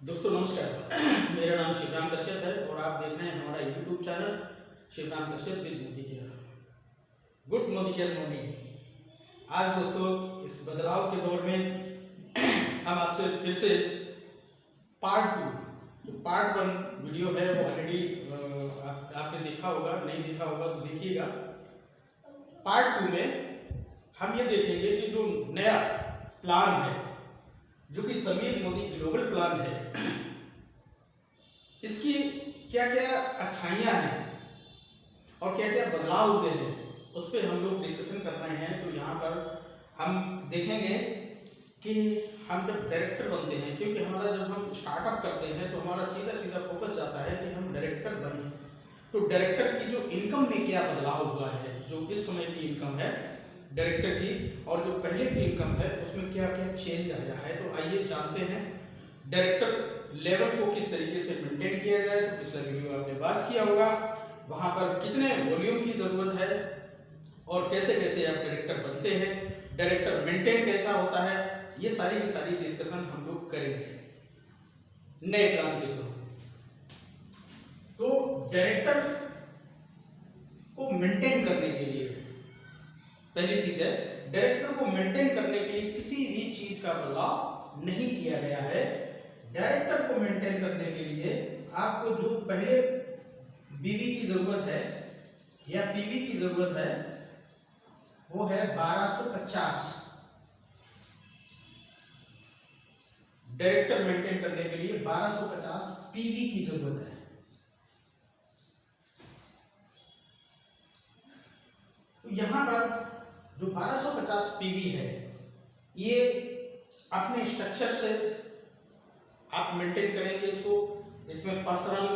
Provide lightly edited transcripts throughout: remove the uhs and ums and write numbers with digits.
दोस्तों नमस्कार। मेरा नाम शिवराम कश्यप है और आप देख रहे हैं हमारा YouTube channel Shivram Kashyap with Modi care. Good Modi care morning. आज दोस्तों इस बदलाव के दौर में हम आपसे फिर से पार्ट 2 जो पार्ट 1 वीडियो है वो ऑलरेडी आपने देखा होगा, नहीं देखा होगा तो देखिएगा। पार्ट 2 में हम ये देखेंगे कि जो नया प्लान है जो कि समीर मोदी ग्लोबल प्लान है, इसकी क्या क्या अच्छाइयाँ हैं और क्या क्या बदलाव हुए हैं उस पर हम लोग डिस्कशन कर रहे हैं। तो यहाँ पर हम देखेंगे कि हम जब डायरेक्टर बनते हैं, क्योंकि हमारा जब हम स्टार्टअप करते हैं तो हमारा सीधा सीधा फोकस जाता है कि हम डायरेक्टर बने। तो डायरेक्टर की जो इनकम में क्या बदलाव हुआ है, जो इस समय की इनकम है डायरेक्टर की और जो पहले की इनकम है उसमें क्या क्या चेंज आया है। तो आइए जानते हैं डायरेक्टर लेवल को किस तरीके से मेंटेन किया जाए। तो पिछला वीडियो आपने बात किया होगा, वहाँ पर कितने वॉल्यूम की ज़रूरत है और कैसे कैसे आप डायरेक्टर बनते हैं, डायरेक्टर मेंटेन कैसा होता है, ये सारी की सारी डिस्कशन हम लोग करेंगे नए प्लान के थ्रू। तो डायरेक्टर को मेंटेन करने के लिए पहली चीज है, डायरेक्टर को मेंटेन करने के लिए किसी भी चीज का बदलाव नहीं किया गया है। डायरेक्टर को मेंटेन करने के लिए आपको जो पहले बीवी की जरूरत है या पीवी की जरूरत है वो है 1250। डायरेक्टर मेंटेन करने के लिए 1250 पीवी की जरूरत है। तो यहां पर जो 1250 पीवी है ये अपने स्ट्रक्चर से आप मेंटेन करेंगे इसको। इसमें पर्सनल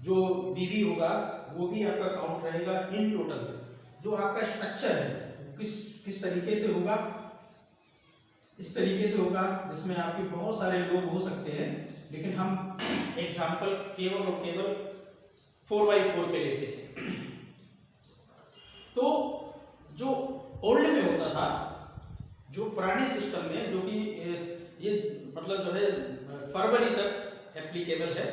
जो बीवी होगा वो भी आपका काउंट रहेगा। इन टोटल जो आपका स्ट्रक्चर है किस तरीके से होगा, इस तरीके से होगा जिसमें आपके बहुत सारे लोग हो सकते हैं, लेकिन हम एग्जांपल केवल और केवल 4x4 पे लेते हैं। तो जो ओल्ड में होता था, जो पुराने सिस्टम में, जो कि ये मतलब जो है फरवरी तक एप्लीकेबल है,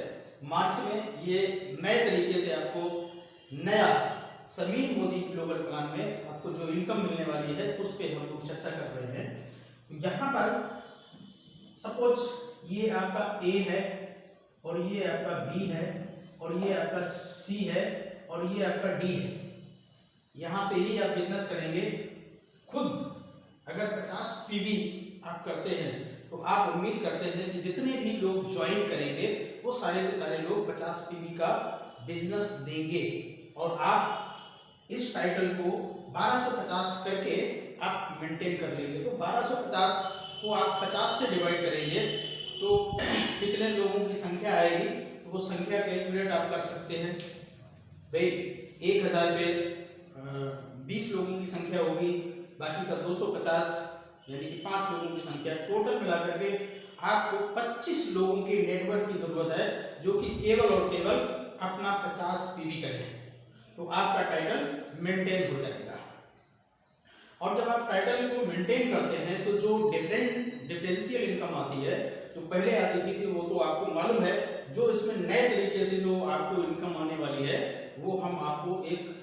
मार्च में ये नए तरीके से आपको नया समीर मोदी ग्लोबल प्लान में आपको जो इनकम मिलने वाली है उस पर हम लोग चर्चा कर रहे हैं। तो यहाँ पर सपोज ये आपका ए है और ये आपका बी है और ये आपका सी है और ये आपका डी है। यहाँ से ही आप बिजनेस करेंगे खुद। अगर 50 पीवी आप करते हैं तो आप उम्मीद करते हैं कि जितने भी लोग ज्वाइन करेंगे वो सारे के सारे लोग 50 पीवी का बिजनेस देंगे और आप इस टाइटल को 1250 करके आप मेंटेन कर लेंगे। तो 1250 को आप 50 से डिवाइड करेंगे तो कितने लोगों की संख्या आएगी, तो वो संख्या कैलकुलेट आप कर सकते हैं। भाई 1000 पे 20 लोगों की संख्या होगी, बाकी का 250 यानी कि 5 लोगों की संख्या, टोटल मिलाकर के आपको 25 लोगों के नेटवर्क की जरूरत है जो कि केवल और केवल अपना 50 पीवी करें तो आपका टाइटल मेंटेन हो जाएगा। और जब आप टाइटल को मेंटेन करते हैं तो जो डिफरेंशियल इनकम आती है, जो पहले आती थी वो तो आपको मालूम है। जो इसमें नए तरीके से जो आपको इनकम आने वाली है वो हम आपको एक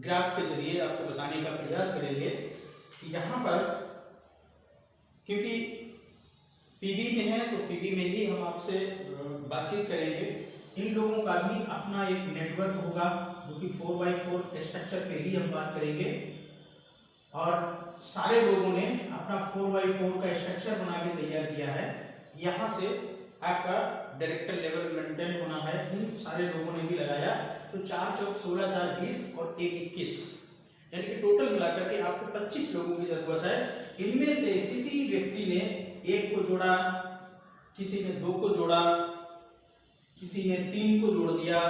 ग्राफ के जरिए आपको बताने का प्रयास करेंगे। यहाँ पर क्योंकि पीवी में है तो पीवी में ही हम आपसे बातचीत करेंगे। इन लोगों का भी अपना एक नेटवर्क होगा जो कि 4x4 स्ट्रक्चर पे ही हम बात करेंगे और सारे लोगों ने अपना 4x4 का स्ट्रक्चर बना के तैयार किया है। यहाँ से आपका डायरेक्टर लेवल मेंटेन होना है, इन सारे लोगों ने भी लगाया। तो 4 चौक 16, 4 20 और 1 21 यानी कि टोटल मिलाकर के आपको 25 लोगों की जरूरत है। इनमें से किसी व्यक्ति ने 1 को जोड़ा, किसी ने 2 को जोड़ा, किसी ने 3 को जोड़ दिया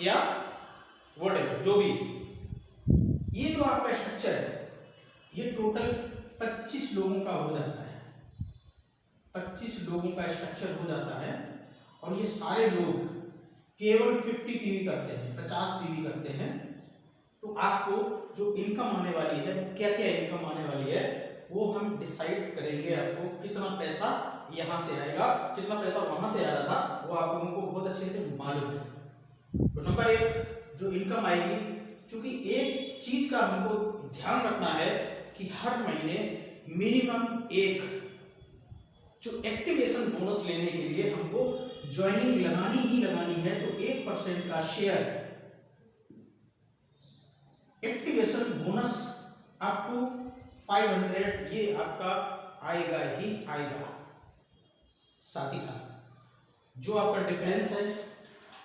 या व्हाटएवर जो भी। ये जो आपका स्ट्रक्चर है ये टोटल 25 लोगों का हो जाता है। 25 लोगों का स्ट्रक्चर हो जाता है और ये सारे लोग केवल 50 पीवी करते हैं, 50 पीवी करते हैं। तो आपको जो इनकम आने वाली है, क्या क्या इनकम आने वाली है वो हम डिसाइड करेंगे। आपको कितना पैसा यहाँ से आएगा, कितना पैसा वहाँ से आ रहा था, वो आप लोगों को बहुत अच्छे से मालूम है। तो नंबर 1 जो इनकम आएगी, क्योंकि एक चीज का हमको ध्यान रखना है कि हर महीने मिनिमम एक जो एक्टिवेशन बोनस लेने के लिए हमको ज्वाइनिंग लगानी ही लगानी है। तो 1% का share activation bonus up to 500 ये आपका आएगा ही आएगा। साथ ही साथ जो आपका डिफरेंस है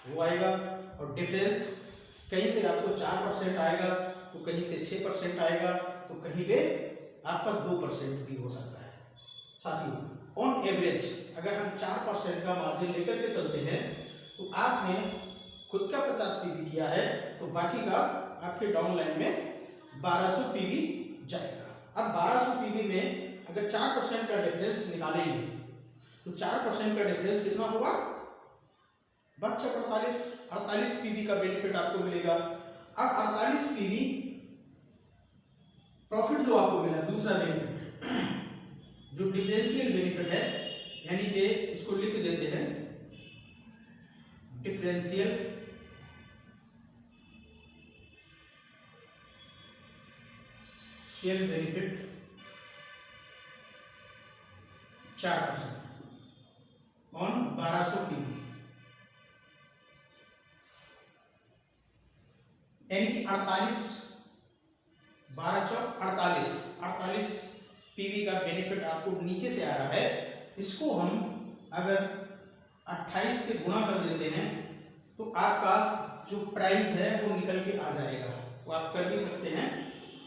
वो आएगा, और डिफरेंस कहीं से आपको 4% आएगा, तो कहीं से 6% आएगा, तो कहीं पे आपका 2% भी हो सकता है। साथियों ऑन एवरेज अगर हम 4% का मार्जिन लेकर के चलते हैं, तो आपने खुद का 50 पीवी किया है, तो बाकी का आपके डाउन लाइन में 1200 पीवी जाएगा। अब 1200 पीवी में अगर 4% का डिफरेंस निकालेंगे, तो 4% का डिफरेंस कितना होगा? 48 पीवी का बेनिफिट आपको मिलेगा। अब 48 पीवी प्रॉफिट जो आपको मिला, दूसरा बेनिफिट जो डिफरेंशियल बेनिफिट है, यानी कि इसको लिख देते हैं differential share benefit 4% on 1200 PV, यानी कि 48 पीवी का बेनिफिट आपको नीचे से आ रहा है। इसको हम अगर 28 से गुणा कर देते हैं, तो आपका जो प्राइस है वो निकल के आ जाएगा। वो आप कर भी सकते हैं,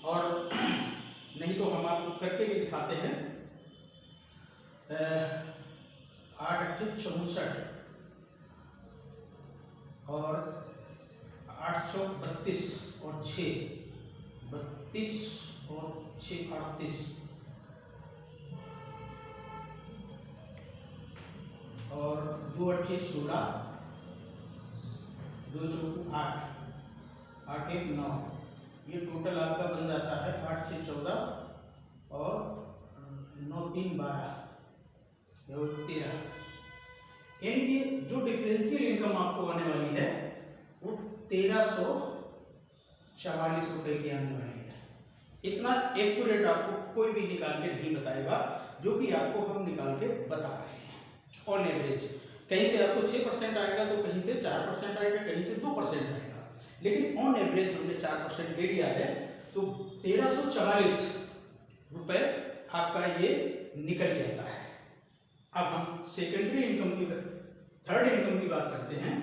और नहीं तो हम आपको करके भी दिखाते हैं। 8 × 64 और 832 और 6 32 और 6 38 और 2 × 8 16 2 × 4 8 8 × 1 9, ये टोटल आपका बन जाता है 8 × 6 14 और 9 × 3 12 और 13। यानी कि जो डिफरेंशियल इनकम आपको आने वाली है वो 1344 रुपए की आने वाली है। इतना एक्यूरेट आपको कोई भी निकाल के नहीं बताएगा, जो कि आपको हम निकाल के बता रहे हैं ऑन एवरेज। कहीं से आपको 6% आएगा, तो कहीं से 4% आएगा, कहीं से 2% आएगा, लेकिन ऑन एवरेज हमने 4% ले लिया है, तो 1344 रुपए आपका ये निकल के आता है। अब हम सेकेंडरी इनकम की, थर्ड इनकम की बात करते हैं,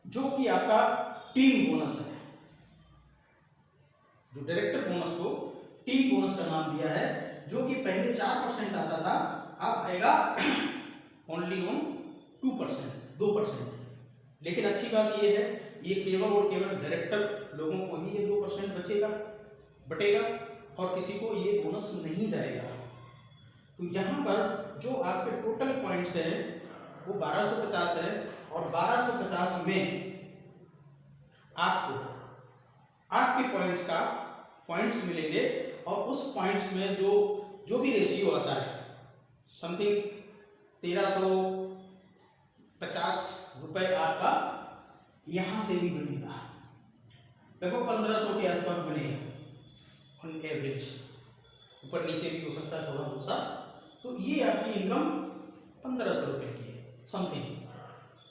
जो कि आपका टीम बोनस है। जो डायरेक्टर बोनस को टीम बोनस का नाम दिया है, जो कि पहले 4% आता था, अब आएगा ओनली ऑन 2%। लेकिन अच्छी बात ये है, ये केवल और केवल डायरेक्टर लोगों को ही ये 2% बटेगा, और किसी को ये बोनस नहीं जाएगा। तो यहाँ पर जो आपके टोटल पॉइंट्स हैं वो 1250 है, और 1250 में आपको आपके पॉइंट्स मिलेंगे, और उस पॉइंट्स में जो भी रेशियो आता है, समथिंग 1350 रुपए आपका यहाँ से भी बनेगा, लगभग 1500 के आसपास बनेगा ऑन एवरेज। ऊपर नीचे भी हो सकता है थोड़ा दूसरा। तो ये आपकी इनकम 1500 रुपए की है समथिंग।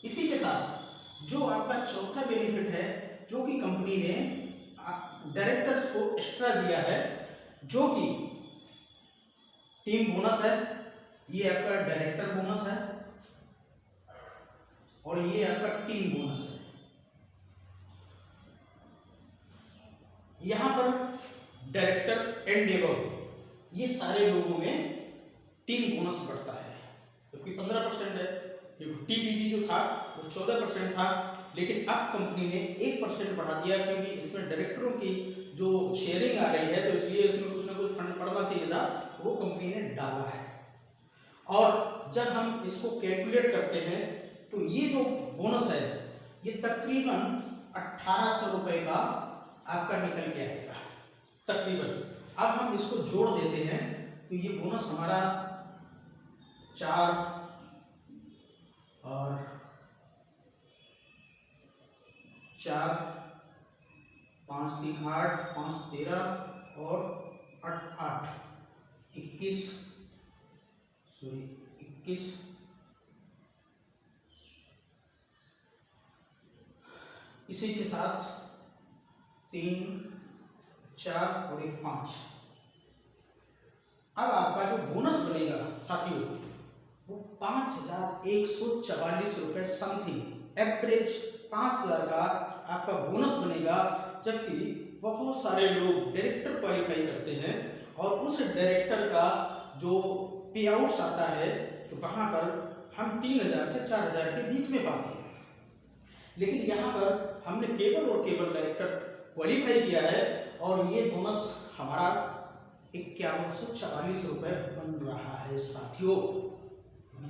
इसी के साथ जो आपका चौथा बेनिफिट है, जो कि कंपनी ने डायरेक्टर्स को एक्स्ट्रा दिया है, जो कि टीम बोनस है। ये आपका डायरेक्टर बोनस है, और ये आपका टीम बोनस है। यहां पर डायरेक्टर एंड एबव ये सारे लोगों में टीम बोनस बढ़ता है, क्योंकि 15% है। टीपीपी जो था वो 14% था, लेकिन अब कंपनी ने 1% बढ़ा दिया, क्योंकि इसमें डायरेक्टरों की जो शेयरिंग आ रही है, तो इसलिए इसमें कुछ ना कुछ फंड पड़ना चाहिए था, वो कंपनी ने डाला है। और जब हम इसको कैलकुलेट करते हैं, तो ये जो बोनस है ये तकरीबन 1800 रुपए का आपका निकल के आएगा तकरीबन। अब हम इसको जोड़ देते हैं तो ये बोनस हमारा 4 और 4, 5 3 8, 5 13 और 8 21, सॉरी 21, इसी के साथ 3 4 और 1 5। अब आपका जो बोनस बनेगा साथियों वो 5,144 रुपए समथिंग, एवरेज 5,000 का आपका बोनस बनेगा। जबकि बहुत सारे लोग डायरेक्टर क्वालिफाई करते हैं और उस डायरेक्टर का जो पे आउट्स आता है तो वहां पर हम 3,000 से 4,000 के बीच में पाते हैं। लेकिन यहाँ पर हमने केवल और केवल डायरेक्टर क्वालिफाई किया है और ये बोनस हमारा 5,144 रुपए बन रहा है साथियों।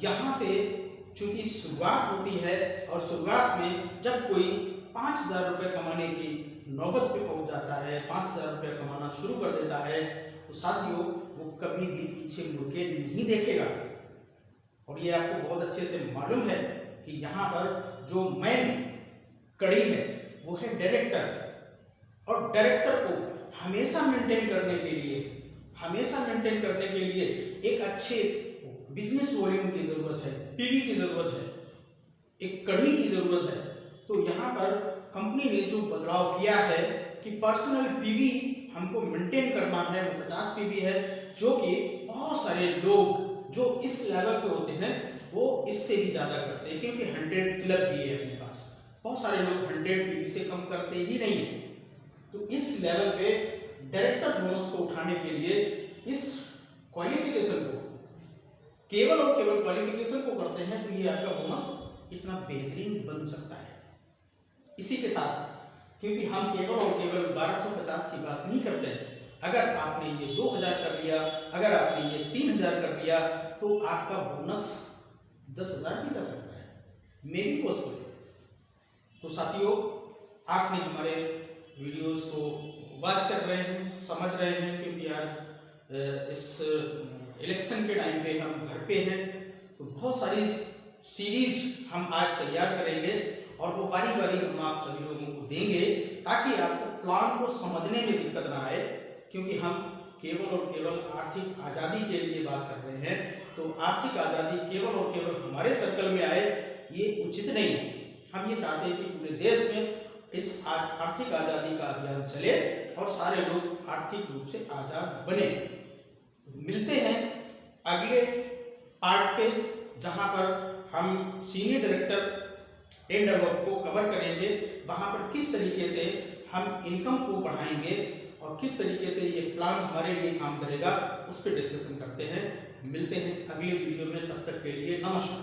यहाँ से चूंकि शुरुआत होती है और शुरुआत में जब कोई 5,000 रुपये कमाने की नौबत पे पहुंच जाता है, 5,000 रुपये कमाना शुरू कर देता है, तो साथियों वो कभी भी पीछे मुड़ के नहीं देखेगा। और ये आपको बहुत अच्छे से मालूम है कि यहाँ पर जो मेन कड़ी है वो है डायरेक्टर। और डायरेक्टर को हमेशा मेंटेन करने के लिए एक अच्छे बिजनेस वॉल्यूम की जरूरत है, पीवी की जरूरत है, एक कड़ी की जरूरत है। तो यहाँ पर कंपनी ने जो बदलाव किया है कि पर्सनल पीवी हमको मेंटेन करना है, वो 50 पीवी है, जो कि बहुत सारे लोग जो इस लेवल पे होते हैं वो इससे भी ज़्यादा करते हैं, क्योंकि 100 क्लब भी है अपने पास। बहुत सारे लोग 100 पीवी से कम करते ही नहीं है। तो इस लेवल पे डायरेक्टर बोनस को उठाने के लिए इस क्वालिफिकेशन को केवल और केवल क्वालिफिकेशन को करते हैं तो ये आपका बोनस इतना बेहतरीन बन सकता है। इसी के साथ क्योंकि हम केवल और केवल 1250 की बात नहीं करते हैं, अगर आपने ये 2,000 कर लिया, अगर आपने ये 3,000 कर लिया तो आपका बोनस 10,000 भी जा सकता है, मे बी पॉसिबल। तो साथियों आपने हमारे वीडियोस को वॉच कर रहे हैं, समझ रहे हैं, क्योंकि आज इस इलेक्शन के टाइम पे हम घर पे हैं तो बहुत सारी सीरीज हम आज तैयार करेंगे और वो बारी बारी हम आप सभी लोगों को देंगे ताकि आपको प्लान को समझने में दिक्कत ना आए। क्योंकि हम केवल और केवल आर्थिक आज़ादी के लिए बात कर रहे हैं, तो आर्थिक आज़ादी केवल और केवल हमारे सर्कल में आए ये उचित नहीं है। हम ये चाहते हैं कि पूरे देश में इस आर्थिक आज़ादी का अभियान चले और सारे लोग आर्थिक रूप से आज़ाद बने। मिलते हैं अगले पार्ट पे, जहां पर हम सीनियर डायरेक्टर एंड अबव को कवर करेंगे। वहां पर किस तरीके से हम इनकम को बढ़ाएंगे और किस तरीके से ये प्लान हमारे लिए काम करेगा, उस पर डिस्कशन करते हैं। मिलते हैं अगले वीडियो में, तब तक के लिए नमस्कार।